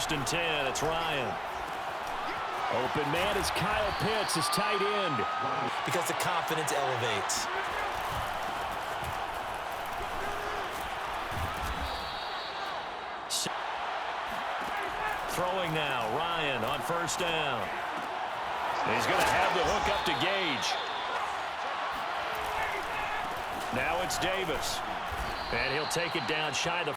first and 10. It's Ryan. Open man is Kyle Pitts, his tight end. Because the confidence elevates. Throwing now, Ryan on first down. He's going to have the hook up to Gage. Now it's Davis. And he'll take it down shy of.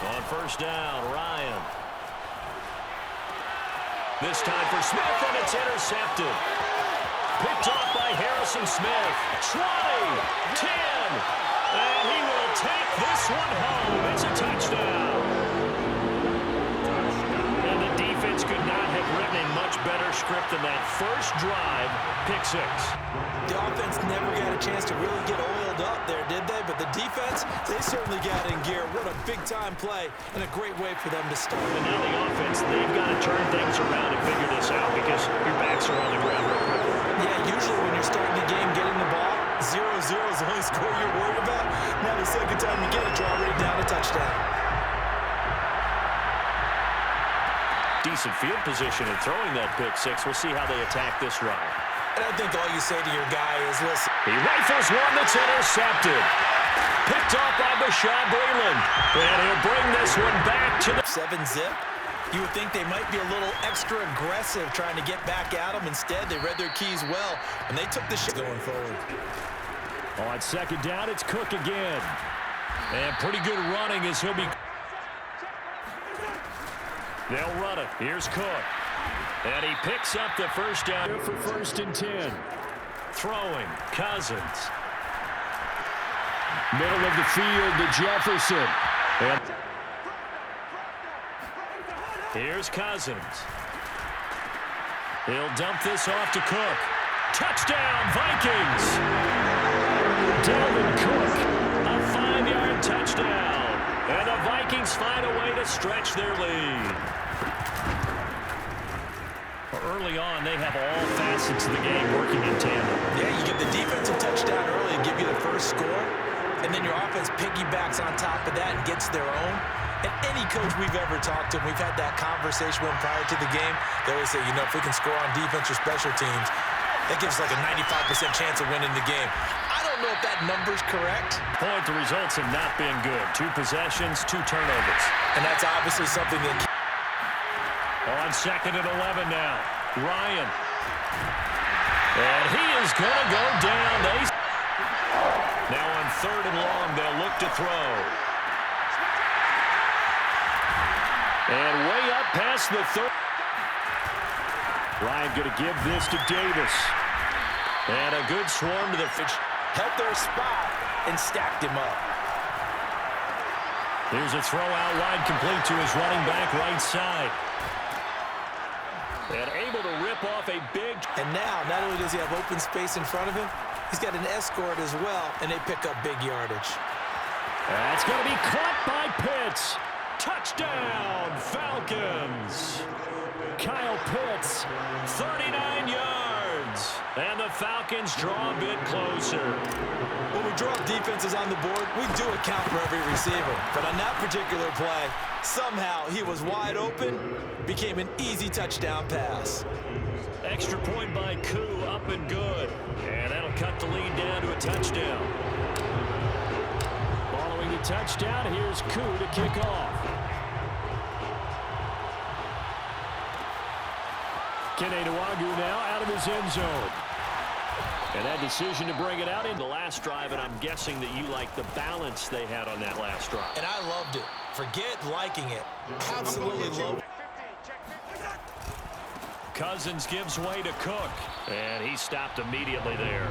On first down, Ryan. This time for Smith, and it's intercepted. Picked off by Harrison Smith. 20, 10, and he will take this one home. It's a touchdown. And the defense could not have written a much better script than that first drive, pick six. The offense never got a chance to really get oiled up there, did they? But the defense, they certainly got in gear. What a big-time play and a great way for them to start. And now the offense, they've got to turn things around and figure this out because your backs are on the ground real quick. Yeah, usually when you're starting the game, getting the ball, 0-0 is the only score you're worried about. Now the second time you get it, you're already down a touchdown. Decent field position in throwing that pick six. We'll see how they attack this drive. And I think all you say to your guy is, listen. He rifles one that's intercepted. Picked off by Bashaud Breeland. And he'll bring this one back to the 7-zip. You would think they might be a little extra aggressive trying to get back at them. Instead, they read their keys well, and they took the shot going forward. On second down, it's Cook again. And pretty good running as he'll be. They'll run it. Here's Cook. And he picks up the first down here for first and 10. Throwing, Cousins. Middle of the field to Jefferson. And here's Cousins. He'll dump this off to Cook. Touchdown, Vikings! Dalvin Cook, a 5-yard touchdown. And the Vikings find a way to stretch their lead. Early on, they have all facets of the game working in tandem. Yeah, you get the defensive touchdown early and give you the first score, and then your offense piggybacks on top of that and gets their own. And any coach we've ever talked to, we've had that conversation with prior to the game, they always say, you know, if we can score on defense or special teams, that gives like a 95% chance of winning the game. I don't know if that number's correct. The results have not been good. 2 possessions, 2 turnovers. And that's obviously something that... On second and 11 now, Ryan. And he is going to go down. Now on third and long, they'll look to throw. And way up past the third. Ryan going to give this to Davis. And a good swarm to the pitch. Held their spot and stacked him up. Here's a throw out wide, complete to his running back right side. And able to rip off a big... And now, not only does he have open space in front of him, he's got an escort as well, and they pick up big yardage. That's going to be caught by Pitts. Touchdown, Falcons. Kyle Pitts, 39 yards. And the Falcons draw a bit closer. When we draw defenses on the board, we do account for every receiver. But on that particular play, somehow he was wide open, became an easy touchdown pass. Extra point by Koo, up and good. And that'll cut the lead down to a touchdown. Following the touchdown, here's Koo to kick off. Kene Nwagu now out of his end zone. And that decision to bring it out in the last drive, and I'm guessing that you like the balance they had on that last drive. And I loved it. Forget liking it. Absolutely loved it. Cousins gives way to Cook, and he stopped immediately there.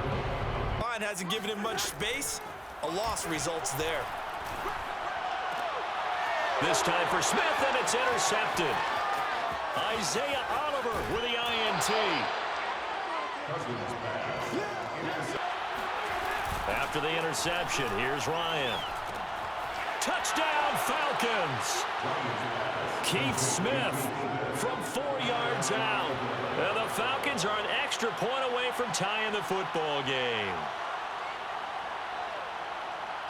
Line hasn't given him much space. A loss results there. This time for Smith, and it's intercepted. Isaiah Oliver with the INT. After the interception, here's Ryan. Touchdown, Falcons. Keith Smith from 4 yards out. And the Falcons are an extra point away from tying the football game.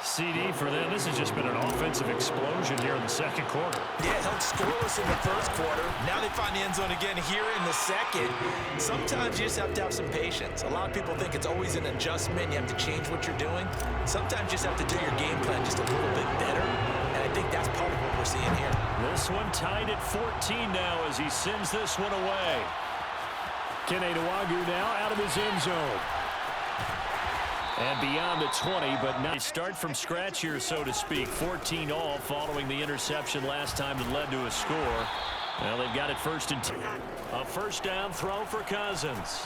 CD for them. This has just been an offensive explosion here in the second quarter. Yeah, held scoreless in the first quarter. Now they find the end zone again here in the second. Sometimes you just have to have some patience. A lot of people think it's always an adjustment. You have to change what you're doing. Sometimes you just have to do your game plan just a little bit better. And I think that's part of what we're seeing here. This one tied at 14 now as he sends this one away. Kene Nwangwu now out of his end zone. And beyond the 20, but now they start from scratch here, so to speak. 14 all following the interception last time that led to a score. Well, they've got it first and 10. A first down throw for Cousins.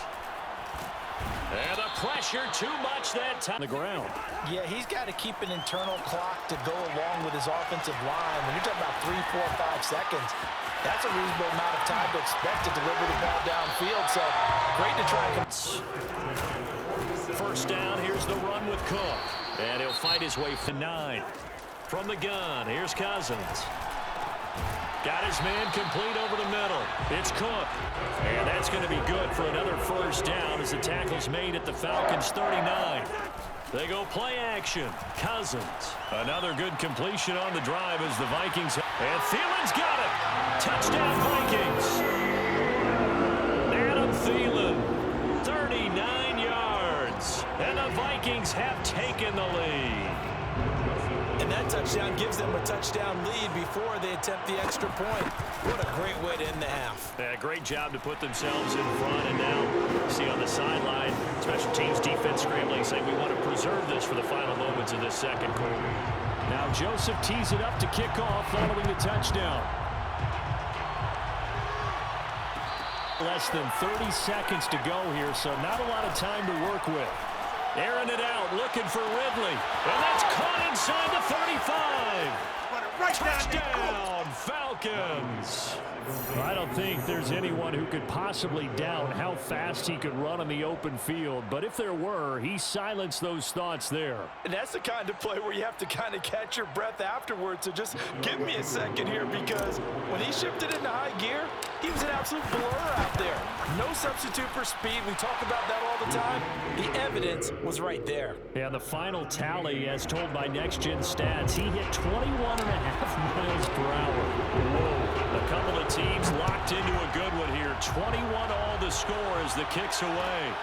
And the pressure too much that time. On the ground. Yeah, he's got to keep an internal clock to go along with his offensive line. When you're talking about 3, 4, 5 seconds, that's a reasonable amount of time to expect to deliver the ball downfield. So great to try and... First down, here's the run with Cook. And he'll fight his way to 9. From the gun, here's Cousins. Got his man complete over the middle. It's Cook. And that's going to be good for another first down as the tackle's made at the Falcons' 39. They go play action. Cousins. Another good completion on the drive as the Vikings. And Thielen's got it. Touchdown Vikings. Adam Thielen. 39 yards. And the Vikings have taken the lead. And that touchdown gives them a touchdown lead before they attempt the extra point. What a great way to end the half. Yeah, great job to put themselves in front. And now, see on the sideline, special teams defense scrambling, saying we want to preserve this for the final moments of this second quarter. Now Joseph tees it up to kick off following the touchdown. Less than 30 seconds to go here, so not a lot of time to work with. Airing it out, looking for Ridley. And that's caught inside the 35. Right touchdown, Falcons. I don't think there's anyone who could possibly doubt how fast he could run on the open field. But if there were, he silenced those thoughts there. And that's the kind of play where you have to kind of catch your breath afterwards. So just give me a second here, because when he shifted into high gear, he was an absolute blur out there. No substitute for speed. We talk about that all the time. The evidence was right there. Yeah, the final tally, as told by Next Gen Stats, he hit 21.5 miles per hour. Whoa. A couple of teams locked into a good one here. 21 all the score as the kick's away.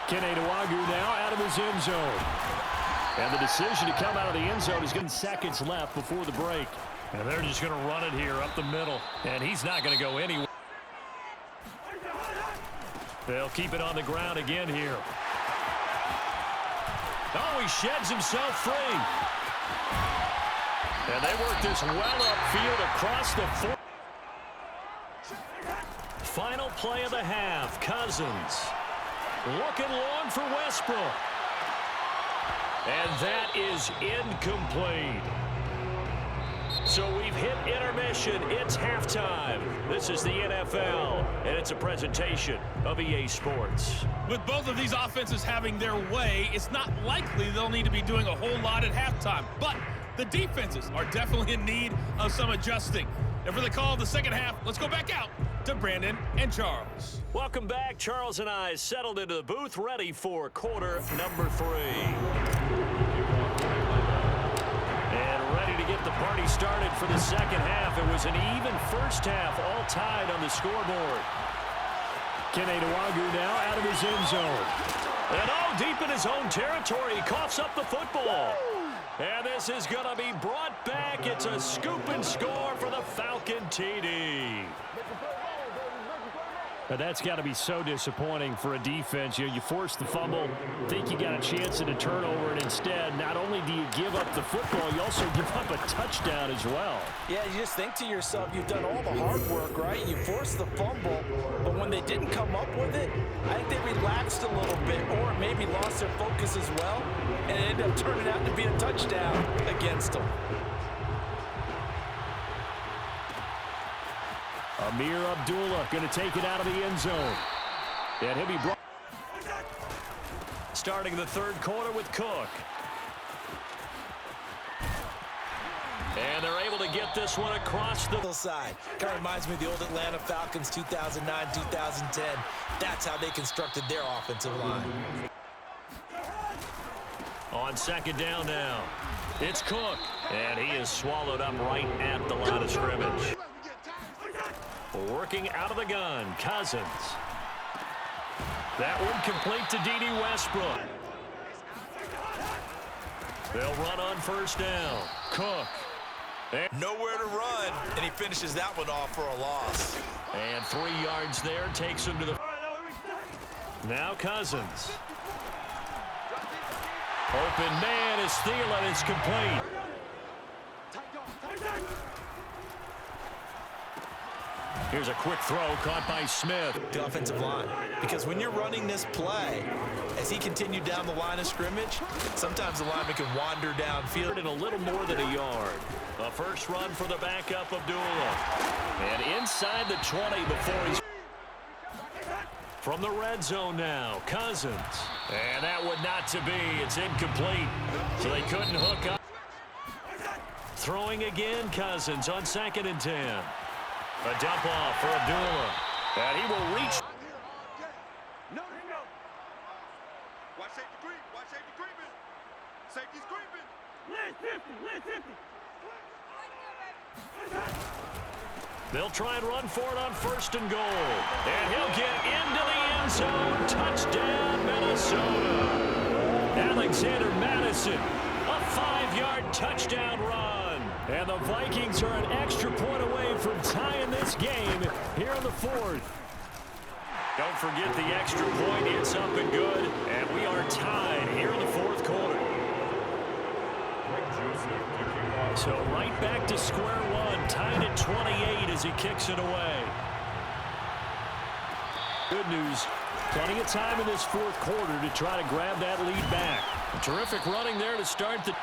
Kene Nwangwu now out of his end zone. And the decision to come out of the end zone is getting seconds left before the break. And they're just going to run it here up the middle. And he's not going to go anywhere. They'll keep it on the ground again here. Oh, he sheds himself free. And they work this well upfield across the 4. Final play of the half. Cousins looking long for Westbrook. And that is incomplete. So we've hit intermission. It's halftime. This is the NFL, and it's a presentation of EA Sports. With both of these offenses having their way, it's not likely they'll need to be doing a whole lot at halftime. But the defenses are definitely in need of some adjusting. And for the call of the second half, let's go back out to Brandon and Charles. Welcome back. Charles and I settled into the booth, ready for quarter number 3. And ready to get the party started for the second half. It was an even first half, all tied on the scoreboard. Kene Nwangwu now out of his end zone. And deep in his own territory, he coughs up the football. And this is going to be brought back. It's a scoop and score for the Falcon TD. But that's got to be so disappointing for a defense. You force the fumble, think you got a chance at a turnover, and instead, not only do you give up the football, you also give up a touchdown as well. Yeah, you just think to yourself, you've done all the hard work, right? You forced the fumble, but when they didn't come up with it, I think they relaxed a little bit or maybe lost their focus as well, and it ended up turning out to be a touchdown against them. Amir Abdullah going to take it out of the end zone. And he'll be brought. Starting the third quarter with Cook. And they're able to get this one across the side. Kind of reminds me of the old Atlanta Falcons 2009, 2010. That's how they constructed their offensive line. On second down now, it's Cook. And he is swallowed up right at the line of scrimmage. Working out of the gun, Cousins. That one complete to D.D. Westbrook. They'll run on first down. Cook. Nowhere to run, and he finishes that one off for a loss. And 3 yards there takes him to the... Now Cousins. Open man is Thielen. It's complete. Here's a quick throw caught by Smith. The offensive line. Because when you're running this play, as he continued down the line of scrimmage, sometimes the lineman can wander downfield. In a little more than a yard. A first run for the backup Abdullah. And inside the 20 before he's... From the red zone now, Cousins. And that would not to be. It's incomplete. So they couldn't hook up. Throwing again, Cousins on 2nd and 10. A dump off for Abdullah. And he will reach. No. Watch safety creep. Watch safety creeping. Safety's creeping. Lynch 50. They'll try and run for it on 1st and goal. And he'll get into the end zone. Touchdown, Minnesota. Alexander Madison, a 5-yard touchdown run. And the Vikings are an extra point away from tying this game here in the 4th. Don't forget the extra point. It's up and good. And we are tied here in the 4th quarter. So right back to square one, tied at 28 as he kicks it away. Good news, plenty of time in this 4th quarter to try to grab that lead back. Terrific running there to start the...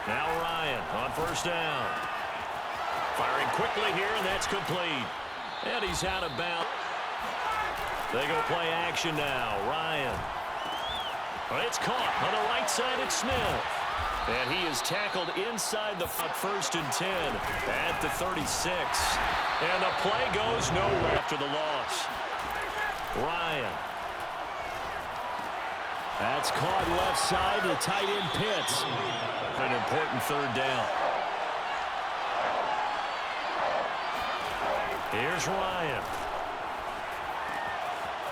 Now Ryan on 1st down. Firing quickly here, and that's complete. And he's out of bounds. They go play action now. Ryan. It's caught on the right side at Smith. And he is tackled inside the 1st and 10 at the 36. And the play goes nowhere after the loss. Ryan. That's caught left side to the tight end Pitts. An important 3rd down. Here's Ryan.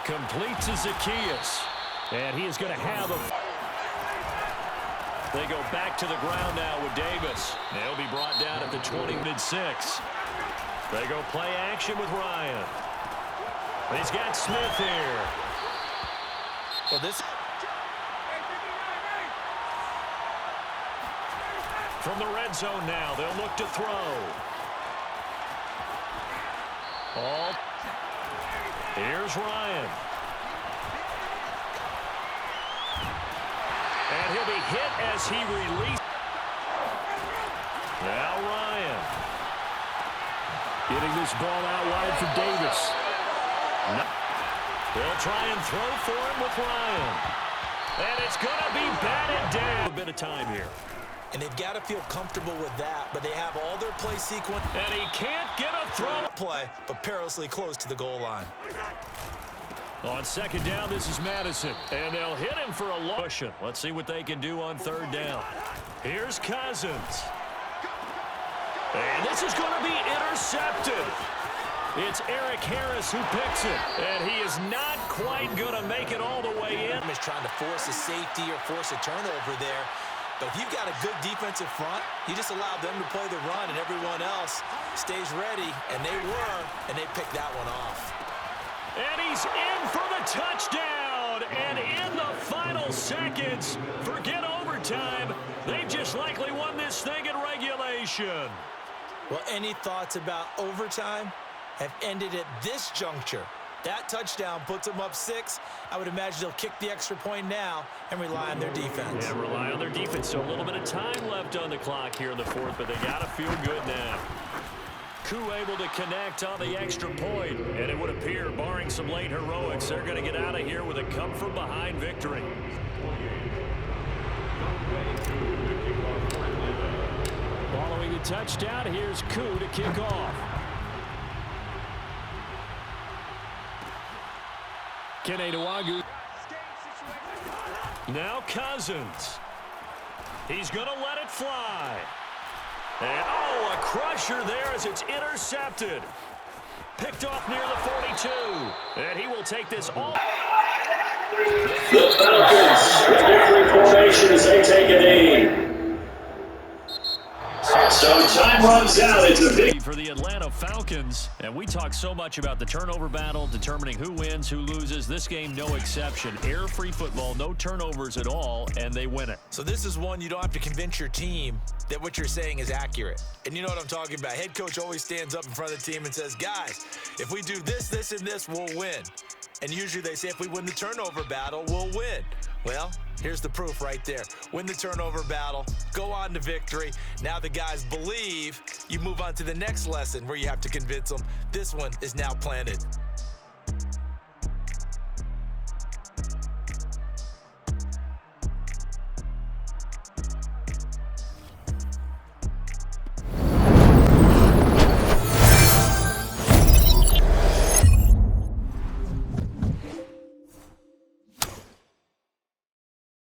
Complete to Zacchaeus. And he is going to have a... They go back to the ground now with Davis. They'll be brought down at the 20, mid-6. They go play action with Ryan. He's got Smith here. Well, this... From the red zone now, they'll look to throw. Here's Ryan. And he'll be hit as he releases. Now Ryan. Getting this ball out wide for Davis. No. They'll try and throw for him with Ryan. And it's going to be batted down. A bit of time here. And they've got to feel comfortable with that, but they have all their play sequence. And he can't get a throw. Play, but perilously close to the goal line. On 2nd down, this is Madison. And they'll hit him for a loss. Let's see what they can do on 3rd down. Here's Cousins. And this is going to be intercepted. It's Eric Harris who picks it. And he is not quite going to make it all the way in. He's trying to force a safety or force a turnover there. But if you've got a good defensive front, you just allow them to play the run and everyone else stays ready. And they were, and they picked that one off. And he's in for the touchdown. And in the final seconds, forget overtime. They just likely won this thing in regulation. Well, any thoughts about overtime have ended at this juncture. That touchdown puts them up 6. I would imagine they'll kick the extra point now and rely on their defense. Yeah, rely on their defense. So a little bit of time left on the clock here in the 4th, but they got to feel good now. Koo able to connect on the extra point, and it would appear, barring some late heroics, they're going to get out of here with a come-from-behind victory. Following touchdown. Here's Koo to kick off. Keneduagu. Now Cousins. He's going to let it fly. And, oh, a crusher there as it's intercepted. Picked off near the 42. And he will take this all. The Falcons, different formations, they take a knee. So time runs out. It's a big for the Atlanta Falcons, and we talk so much about the turnover battle, determining who wins, who loses. This game, no exception. Air-free football, no turnovers at all, and they win it. So this is one you don't have to convince your team that what you're saying is accurate. And you know what I'm talking about. Head coach always stands up in front of the team and says, guys, if we do this, this, and this, we'll win. And usually they say if we win the turnover battle, we'll win. Well, here's the proof right there. Win the turnover battle, go on to victory. Now the guys believe. You move on to the next lesson where you have to convince them. This one is now planted.